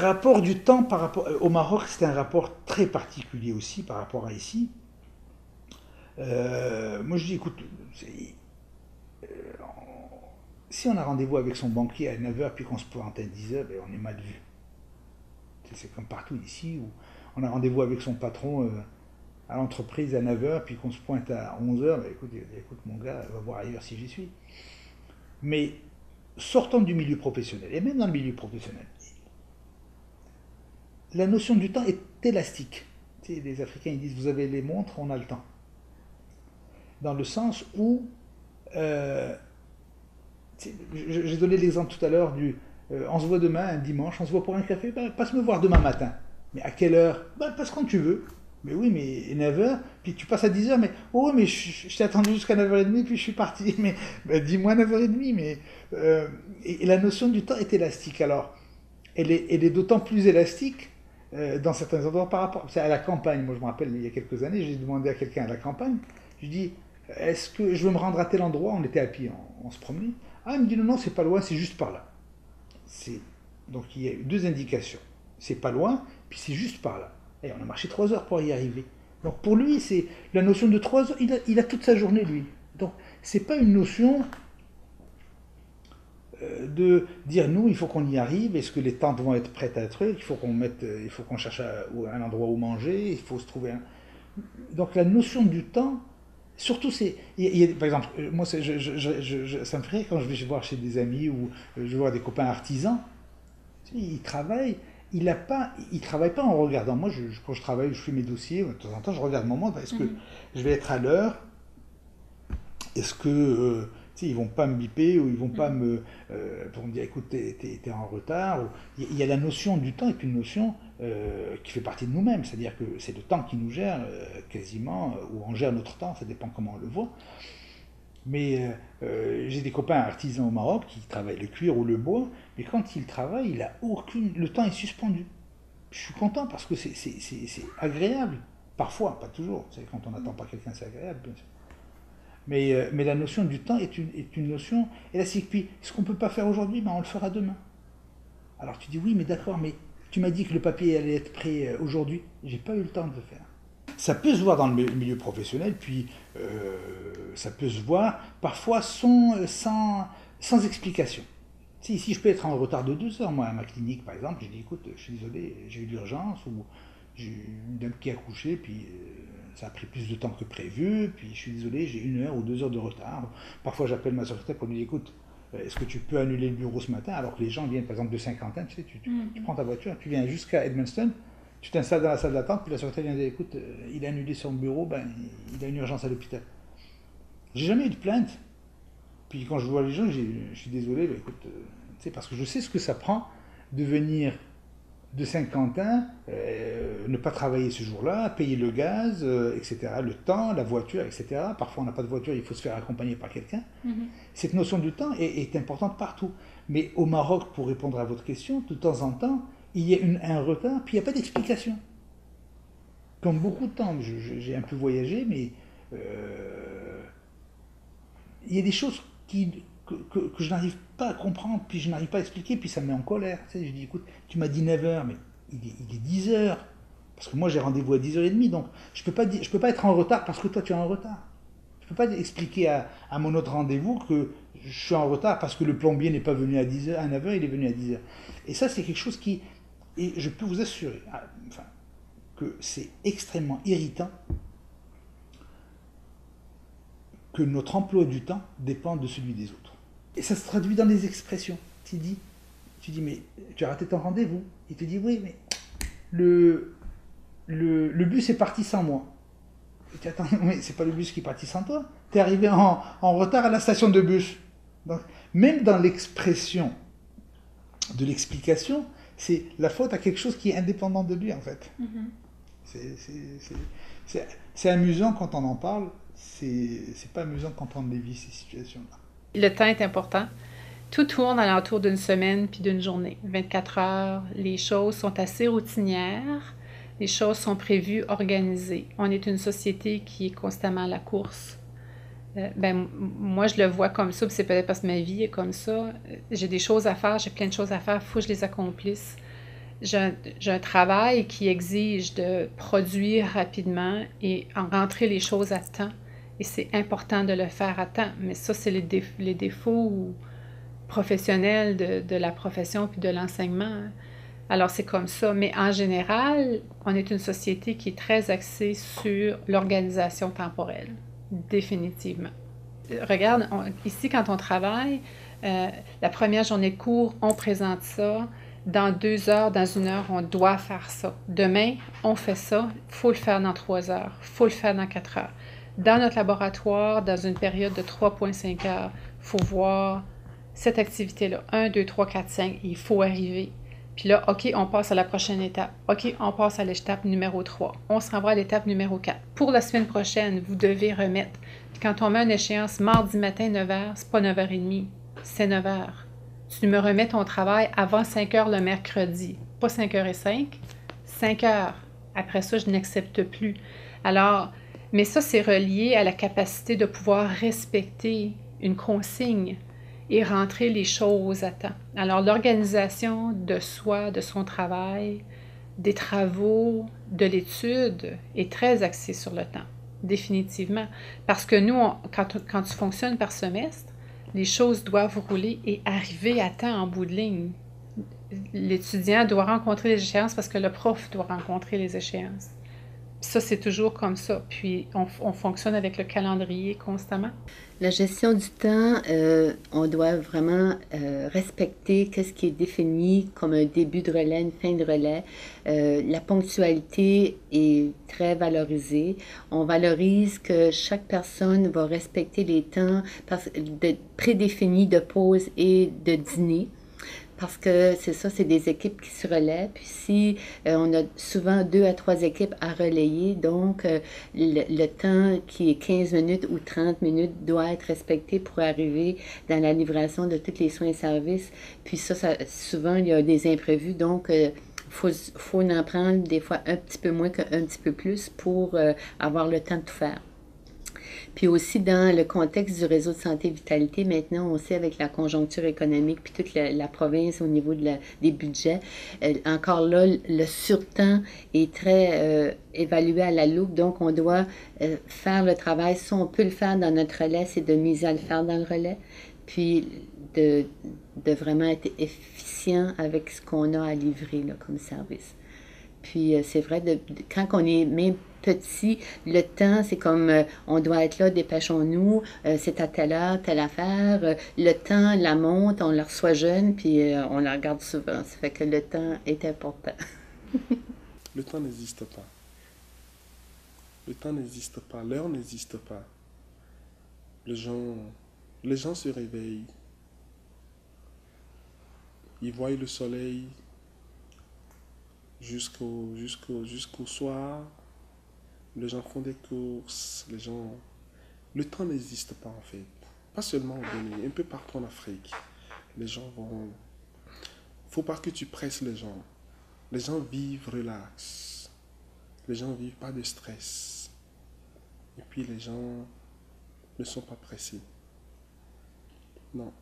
rapport du temps par rapport au Maroc, c'est un rapport très particulier aussi par rapport à ici. Moi je dis, écoute, si on a rendez-vous avec son banquier à 9 h puis qu'on se pointe à 10 h, ben, on est mal vu. C'est comme partout ici où on a rendez-vous avec son patron à l'entreprise à 9 h puis qu'on se pointe à 11 h, ben, écoute mon gars, va voir ailleurs si j'y suis. Mais sortant du milieu professionnel, et même dans le milieu professionnel, la notion du temps est élastique. Tu sais, les Africains ils disent vous avez les montres, on a le temps. Dans le sens où euh, j'ai donné l'exemple tout à l'heure du on se voit demain, un dimanche, on se voit pour un café, ben, passe me voir demain matin. Mais à quelle heure? Ben, passe quand tu veux. Mais oui, mais 9 h, puis tu passes à 10 h, mais oh, mais je t'ai attendu jusqu'à 9 h 30, puis je suis parti. Mais ben, dis-moi 9 h 30, mais. Et la notion du temps est élastique. Alors, elle est d'autant plus élastique dans certains endroits par rapport à la campagne. Moi, je me rappelle, il y a quelques années, j'ai demandé à quelqu'un à la campagne, je dis, est-ce que je veux me rendre à tel endroit? On était à pied, on se promenait. Ah, il me dit, non, non, c'est pas loin, c'est juste par là. Donc, il y a eu deux indications. C'est pas loin, puis c'est juste par là. Et on a marché 3 heures pour y arriver. Donc, pour lui, c'est la notion de 3 heures, il a toute sa journée, lui. Donc, c'est pas une notion de dire nous il faut qu'on y arrive, est-ce que les tentes vont être prêtes à être, il faut qu'on cherche un endroit où manger, il faut se trouver un... Donc la notion du temps, surtout c'est, par exemple, moi ça me ferait quand je vais voir chez des amis ou je vois des copains artisans, ils travaillent, il travaille pas en regardant, moi quand je travaille, je fais mes dossiers, de temps en temps je regarde mon monde, est-ce que je vais être à l'heure, est-ce que ils vont pas me biper ou ils vont pas pour me dire écoute t'es en retard. Il y a la notion du temps est une notion qui fait partie de nous-mêmes, c'est-à-dire que c'est le temps qui nous gère quasiment, ou on gère notre temps, ça dépend comment on le voit. Mais j'ai des copains artisans au Maroc qui travaillent le cuir ou le bois, mais quand ils travaillent, le temps est suspendu. Je suis content parce que c'est agréable, parfois, pas toujours. Quand on n'attend pas quelqu'un, c'est agréable, bien sûr. Mais la notion du temps est une notion élastique. Puis, ce qu'on ne peut pas faire aujourd'hui, ben, on le fera demain. Alors tu dis, oui, mais d'accord, mais tu m'as dit que le papier allait être prêt aujourd'hui. J'ai pas eu le temps de le faire. Ça peut se voir dans le milieu professionnel, puis ça peut se voir parfois sans explication. Si je peux être en retard de 2 heures, moi, à ma clinique, par exemple, j'ai dit, écoute, je suis désolé, j'ai eu l'urgence, ou j'ai une dame qui a accouché, puis ça a pris plus de temps que prévu, puis je suis désolé, j'ai 1 heure ou 2 heures de retard. Parfois, j'appelle ma secrétaire pour lui dire, écoute, est-ce que tu peux annuler le bureau ce matin, alors que les gens viennent, par exemple, de Saint-Quentin, tu sais, tu prends ta voiture, tu viens jusqu'à Edmundston, tu t'installes dans la salle d'attente, puis la secrétaire vient dire, écoute, il a annulé son bureau, ben, il a une urgence à l'hôpital. J'ai jamais eu de plainte. Puis quand je vois les gens, je suis désolé, ben, écoute, parce que je sais ce que ça prend de venir de Saint-Quentin, ne pas travailler ce jour-là, payer le gaz, etc., le temps, la voiture, etc. Parfois on n'a pas de voiture, il faut se faire accompagner par quelqu'un. Cette notion du temps est importante partout. Mais au Maroc, pour répondre à votre question, de temps en temps, il y a un retard, puis il n'y a pas d'explication. Comme beaucoup de temps, j'ai un peu voyagé, mais il y a des choses que je n'arrive pas à comprendre, puis je n'arrive pas à expliquer, puis ça me met en colère. Tu sais, je dis, écoute, tu m'as dit 9 heures, mais il est 10 heures. Parce que moi, j'ai rendez-vous à 10 h 30, donc je peux pas être en retard parce que toi, tu es en retard. Je peux pas expliquer à mon autre rendez-vous que je suis en retard parce que le plombier n'est pas venu à 10 heures, à 9 heures, il est venu à 10 heures. Et ça, c'est quelque chose qui... Et je peux vous assurer que c'est extrêmement irritant que notre emploi du temps dépend de celui des autres. Et ça se traduit dans les expressions. Tu dis, mais tu as raté ton rendez-vous. Il te dit, oui, mais le bus est parti sans moi. Et tu attends, mais c'est pas le bus qui est parti sans toi. Tu es arrivé en retard à la station de bus. Donc, même dans l'expression de l'explication, c'est la faute à quelque chose qui est indépendant de lui, en fait. C'est amusant quand on en parle. C'est pas amusant quand on vit ces situations-là. Le temps est important. Tout tourne alentour d'une semaine puis d'une journée. 24 heures, les choses sont assez routinières, les choses sont prévues, organisées. On est une société qui est constamment à la course. Moi, je le vois comme ça, puis c'est peut-être parce que ma vie est comme ça. J'ai des choses à faire, j'ai plein de choses à faire, il faut que je les accomplisse. j'ai un travail qui exige de produire rapidement et en rentrer les choses à temps. Et c'est important de le faire à temps. Mais ça, c'est les défauts professionnels de la profession puis de l'enseignement. Alors, c'est comme ça. Mais en général, on est une société qui est très axée sur l'organisation temporelle. Définitivement. Regarde, ici, quand on travaille, la première journée de cours, on présente ça. Dans 2 heures, dans 1 heure, on doit faire ça. Demain, on fait ça. Il faut le faire dans 3 heures. Il faut le faire dans 4 heures. Dans notre laboratoire, dans une période de 3,5 heures, il faut voir cette activité-là. 1, 2, 3, 4, 5. Il faut arriver. Puis là, OK, on passe à la prochaine étape. OK, on passe à l'étape numéro 3. On se renvoie à l'étape numéro 4. Pour la semaine prochaine, vous devez remettre. Puis quand on met une échéance mardi matin, 9 heures, c'est pas 9h30, c'est 9 heures. Tu me remets ton travail avant 5 heures le mercredi. Pas 5h05, 5 heures. Après ça, je n'accepte plus. Alors, mais ça, c'est relié à la capacité de pouvoir respecter une consigne et rentrer les choses à temps. Alors, l'organisation de soi, de son travail, des travaux, de l'étude est très axée sur le temps, définitivement. Parce que nous, quand tu fonctionnes par semestre, les choses doivent rouler et arriver à temps en bout de ligne. L'étudiant doit rencontrer les échéances parce que le prof doit rencontrer les échéances. Ça, c'est toujours comme ça. Puis, on fonctionne avec le calendrier constamment. La gestion du temps, on doit vraiment respecter ce qui est défini comme un début de relais, une fin de relais. La ponctualité est très valorisée. On valorise que chaque personne va respecter les temps prédéfinis de pause et de dîner. Parce que c'est ça, c'est des équipes qui se relaient. Puis si on a souvent 2 à 3 équipes à relayer, donc le temps qui est 15 minutes ou 30 minutes doit être respecté pour arriver dans la livraison de tous les soins et services. Puis ça souvent, il y a des imprévus, donc faut en prendre des fois un petit peu moins qu'un petit peu plus pour avoir le temps de tout faire. Puis aussi dans le contexte du réseau de santé vitalité, maintenant on sait avec la conjoncture économique puis toute la province au niveau des budgets, encore là, le surtemps est très évalué à la loupe, donc on doit faire le travail. Si on peut le faire dans notre relais, c'est de miser à le faire dans le relais, puis de vraiment être efficient avec ce qu'on a à livrer là, comme service. Puis c'est vrai, quand on est même petit, le temps, c'est comme on doit être là, dépêchons-nous, c'est à telle heure, telle affaire. Le temps, la montre, on la reçoit jeune, puis on la regarde souvent. Ça fait que le temps est important. Le temps n'existe pas. Le temps n'existe pas, l'heure n'existe pas. Les gens se réveillent. Ils voient le soleil jusqu'au soir. Les gens font des courses. Le temps n'existe pas en fait. Pas seulement au Bénin, un peu partout en Afrique. Les gens vont... Faut pas que tu presses les gens. Les gens vivent relax. Les gens vivent pas de stress. Et puis les gens ne sont pas pressés. Non.